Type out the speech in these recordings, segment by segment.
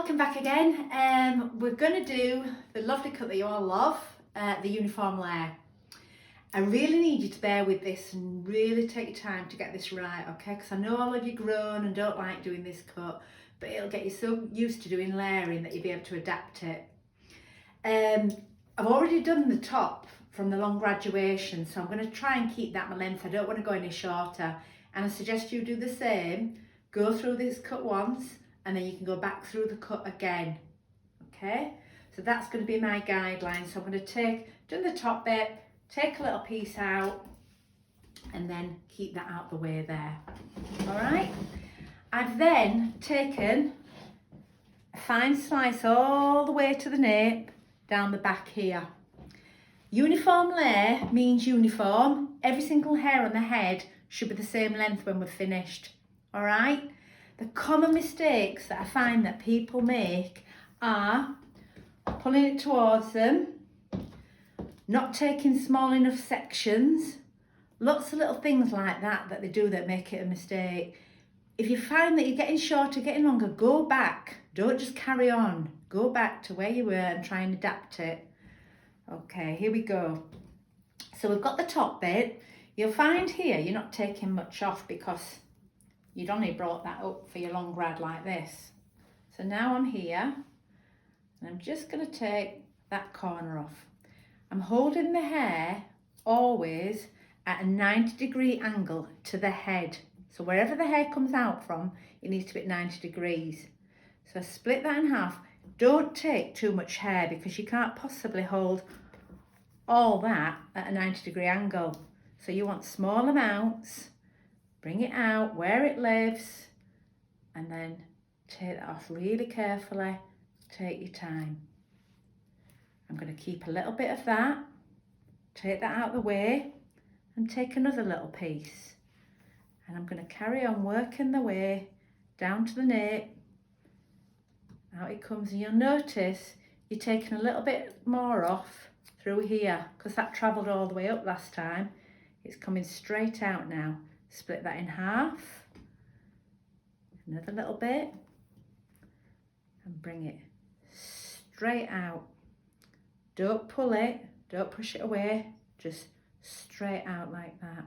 welcome back again. We're going to do the lovely cut that you all love, the uniform layer. I really need you to bear with this and really take your time to get this right, okay? Because I know all of you groan and don't like doing this cut, but it'll get you so used to doing layering that you'll be able to adapt it. I've already done the top from the long graduation, so I'm going to try and keep that my length. I don't want to go any shorter, and I suggest you do the same. Go through this cut once, and then you can go back through the cut again, okay? So that's going to be my guideline. So I'm going to do the top bit, take a little piece out, and then keep that out the way there, all right? I've then taken a fine slice all the way to the nape, down the back here. Uniform layer means uniform. Every single hair on the head should be the same length when we're finished, all right? The common mistakes that I find that people make are pulling it towards them, not taking small enough sections, lots of little things like that they do that make it a mistake. If you find that you're getting shorter, getting longer, go back. Don't just carry on. Go back to where you were and try and adapt it. Okay, here we go. So we've got the top bit. You'll find here you're not taking much off because you'd only brought that up for your long grad like this. So now I'm here and I'm just going to take that corner off. I'm holding the hair always at a 90-degree angle to the head. So wherever the hair comes out from, it needs to be at 90 degrees. So split that in half. Don't take too much hair because you can't possibly hold all that at a 90-degree angle. So you want small amounts. Bring it out where it lives and then take that off really carefully. Take your time. I'm going to keep a little bit of that, take that out of the way and take another little piece. And I'm going to carry on working the way down to the nape. Out it comes, and you'll notice you're taking a little bit more off through here because that travelled all the way up last time. It's coming straight out now. Split that in half, another little bit, and bring it straight out. Don't pull it, don't push it away, just straight out like that.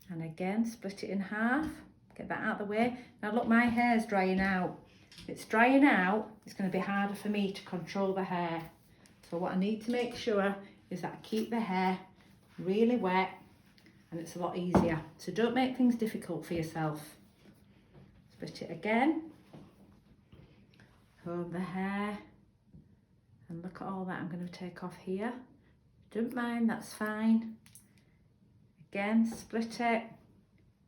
And again, split it in half, get that out of the way. Now look, my hair's drying out. If it's drying out, it's going to be harder for me to control the hair. So what I need to make sure is that I keep the hair really wet and it's a lot easier. So don't make things difficult for yourself. Split it again. Comb the hair. And look at all that I'm going to take off here. Don't mind, that's fine. Again, split it.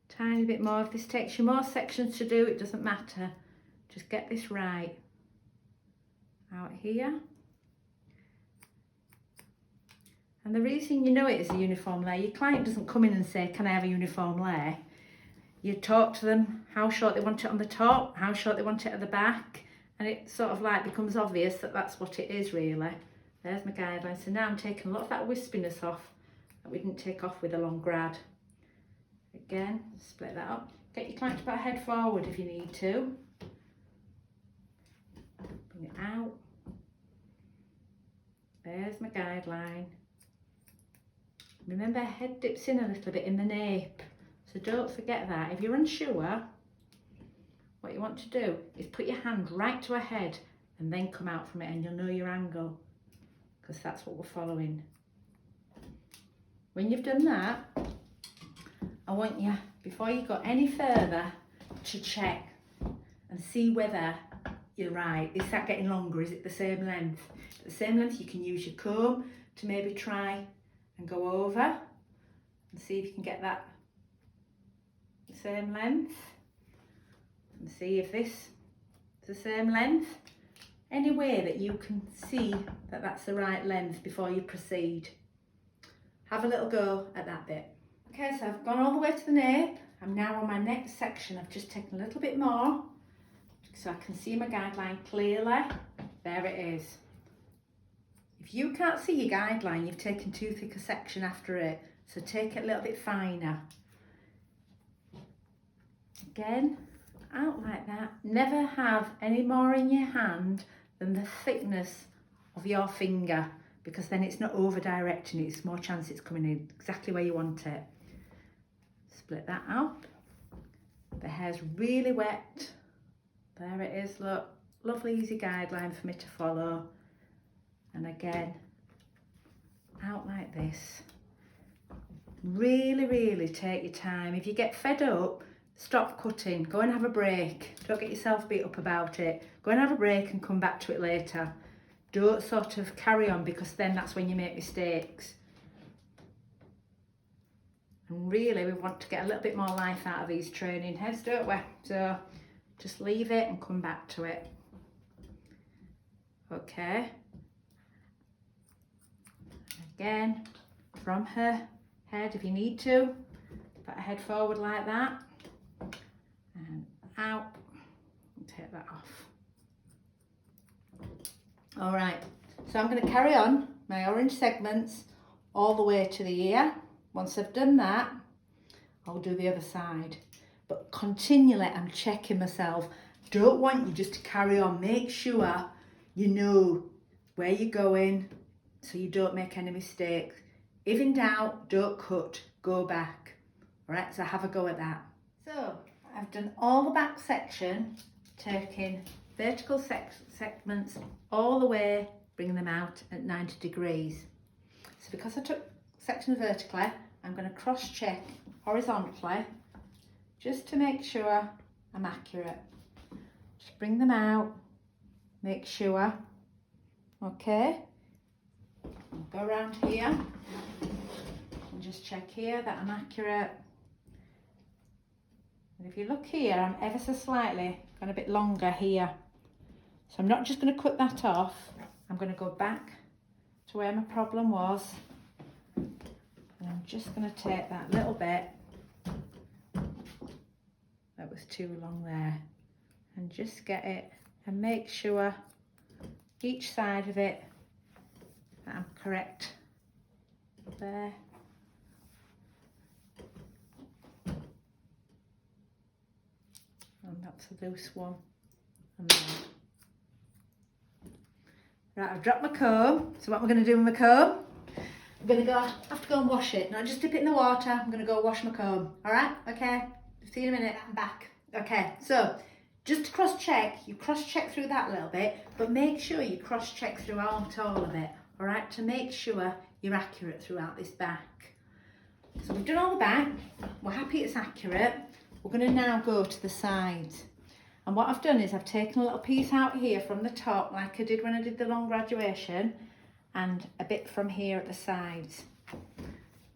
Tiny bit more. If this takes you more sections to do, it doesn't matter. Just get this right. Out here. And the reason you know it is a uniform layer, your client doesn't come in and say, can I have a uniform layer? You talk to them how short they want it on the top, how short they want it at the back, and it sort of like becomes obvious that that's what it is really. There's my guideline. So now I'm taking a lot of that wispiness off that we didn't take off with a long grad. Again, split that up. Get your client to put a head forward if you need to. Bring it out. There's my guideline. Remember, head dips in a little bit in the nape, so don't forget that. If you're unsure, what you want to do is put your hand right to her head and then come out from it, and you'll know your angle because that's what we're following. When you've done that, I want you, before you go any further, to check and see whether you're right. Is that getting longer? Is it the same length? At the same length, you can use your comb to maybe try and go over and see if you can get that the same length, and see if this is the same length. Any way that you can see that that's the right length before you proceed. Have a little go at that bit. Okay, so I've gone all the way to the nape. I'm now on my next section. I've just taken a little bit more so I can see my guideline clearly. There it is. If you can't see your guideline, you've taken too thick a section after it, so take it a little bit finer. Again, out like that. Never have any more in your hand than the thickness of your finger, because then it's not over directing it, it's more chance it's coming in exactly where you want it. Split that up. The hair's really wet. There it is, look. Lovely easy guideline for me to follow. And again, out like this. Really, really take your time. If you get fed up, stop cutting. Go and have a break. Don't get yourself beat up about it. Go and have a break and come back to it later. Don't sort of carry on, because then that's when you make mistakes. And really, we want to get a little bit more life out of these training heads, don't we? So just leave it and come back to it. Okay. Again, from her head if you need to. Put her head forward like that. And out. And take that off. All right. So I'm going to carry on my orange segments all the way to the ear. Once I've done that, I'll do the other side. But continually, I'm checking myself. Don't want you just to carry on. Make sure you know where you're going so you don't make any mistakes. If in doubt, don't cut, go back. All right, so have a go at that. So I've done all the back section, taking vertical segments all the way, bringing them out at 90 degrees. So because I took sections vertically, I'm going to cross check horizontally just to make sure I'm accurate. Just bring them out, make sure. Okay, I'll go around here and just check here that I'm accurate. And if you look here, I'm ever so slightly gone a bit longer here. So I'm not just going to cut that off. I'm going to go back to where my problem was. And I'm just going to take that little bit that was too long there and just get it and make sure each side of it that I'm correct there. And that's a loose one. And there. Right, I've dropped my comb. So what am I going to do with my comb? I'm going to go, I have to go and wash it. Now just dip it in the water. I'm going to go wash my comb. All right? Okay. See you in a minute. I'm back. Okay. So just to cross check, you cross check through that a little bit, but make sure you cross check throughout all of it. All right? To make sure you're accurate throughout this back. So we've done all the back. We're happy it's accurate. We're going to now go to the sides. And what I've done is I've taken a little piece out here from the top, like I did when I did the long graduation, and a bit from here at the sides.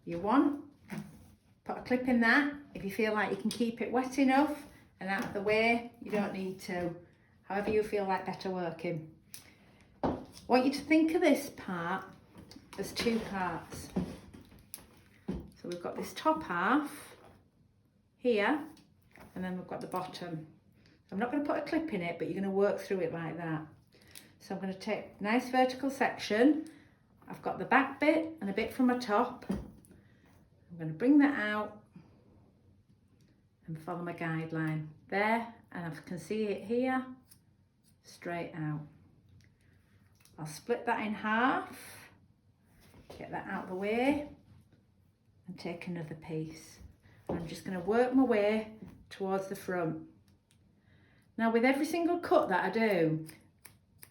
You want, put a clip in that. If you feel like you can keep it wet enough and out of the way, you don't need to. However you feel like better working. I want you to think of this part as two parts. So we've got this top half here, and then we've got the bottom. I'm not going to put a clip in it, but you're going to work through it like that. So I'm going to take a nice vertical section. I've got the back bit and a bit from my top. I'm going to bring that out and follow my guideline there, and I can see it here, straight out. I'll split that in half, get that out of the way, and take another piece. I'm just going to work my way towards the front. Now with every single cut that I do,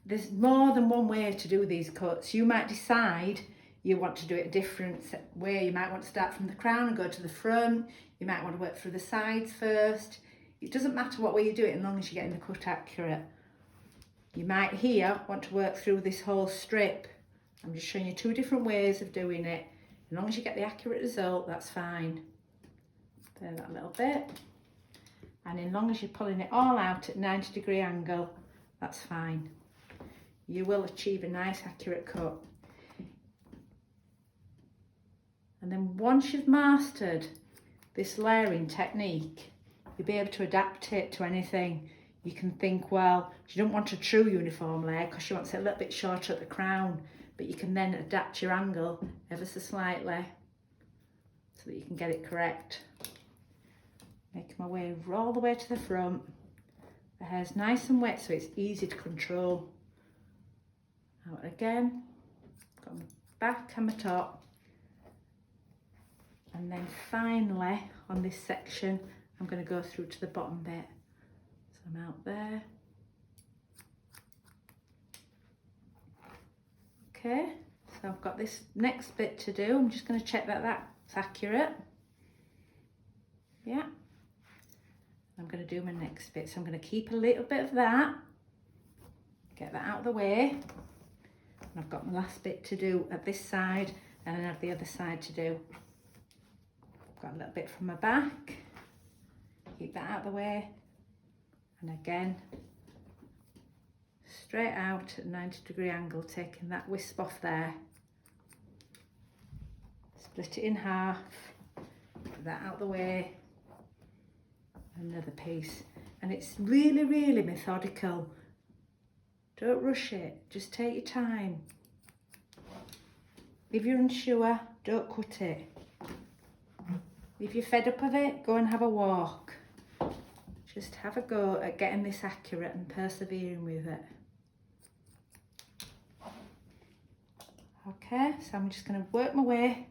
there's more than one way to do these cuts. You might decide you want to do it a different way. You might want to start from the crown and go to the front. You might want to work through the sides first. It doesn't matter what way you do it as long as you're getting the cut accurate. You might here want to work through this whole strip. I'm just showing you two different ways of doing it. As long as you get the accurate result, that's fine. There, that little bit. And as long as you're pulling it all out at 90-degree angle, that's fine. You will achieve a nice accurate cut. And then once you've mastered this layering technique, you'll be able to adapt it to anything. You can think, well, you don't want a true uniform layer because you want it a little bit shorter at the crown, but you can then adapt your angle ever so slightly so that you can get it correct. Making my way all the way to the front, The hair's nice and wet, so it's easy to control. Out again, got my back and my top. And then finally, on this section, I'm going to go through to the bottom bit. So I'm out there. Okay, so I've got this next bit to do. I'm just going to check that that's accurate. Yeah. I'm going to do my next bit. So I'm going to keep a little bit of that. Get that out of the way. And I've got my last bit to do at this side, and then I have the other side to do. I've got a little bit from my back. Keep that out of the way. And again, straight out at 90-degree angle, taking that wisp off there. Split it in half. Get that out of the way. Another piece. And it's really, really methodical. Don't rush it, just take your time. If you're unsure, don't cut it. If you're fed up of it, go and have a walk. Just have a go at getting this accurate and persevering with it. Okay, so I'm just going to work my way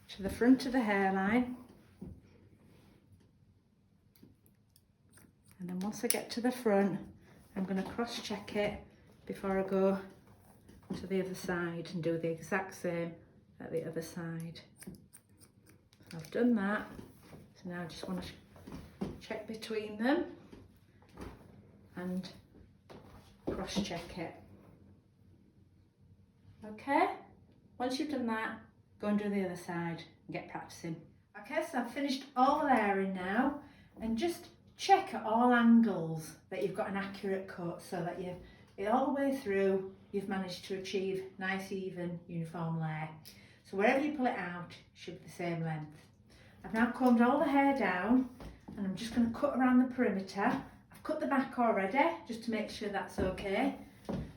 to the front of the hairline. And then once I get to the front, I'm going to cross-check it before I go to the other side and do the exact same at the other side. So I've done that, so now I just want to check between them and cross-check it. Okay, once you've done that, go and do the other side and get practicing. Okay, so I've finished all the layering now, and just check at all angles that you've got an accurate cut, so that you've it all the way through, you've managed to achieve nice, even, uniform layer. So wherever you pull it out, it should be the same length. I've now combed all the hair down, and I'm just going to cut around the perimeter. I've cut the back already, just to make sure that's okay.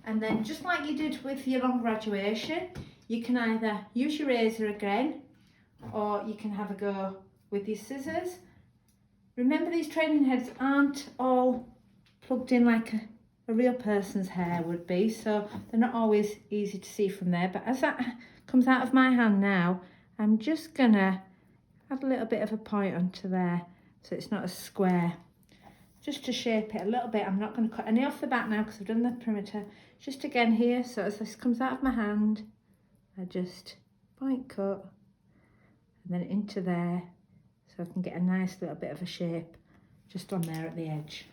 And then, just like you did with your long graduation, you can either use your razor again, or you can have a go with your scissors. Remember, these training heads aren't all plugged in like a real person's hair would be, so they're not always easy to see from there. But as that comes out of my hand now, I'm just gonna add a little bit of a point onto there, so it's not a square, just to shape it a little bit. I'm not going to cut any off the back now because I've done the perimeter. Just again here, so as this comes out of my hand, I just point cut and then into there, so I can get a nice little bit of a shape just on there at the edge.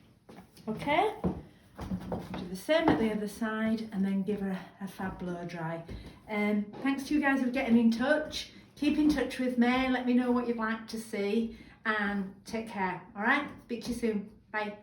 Okay, do the same at the other side, and then give her a fab blow dry. Thanks to you guys for getting in touch. Keep in touch with me, let me know what you'd like to see, and take care. All right, speak to you soon. Bye.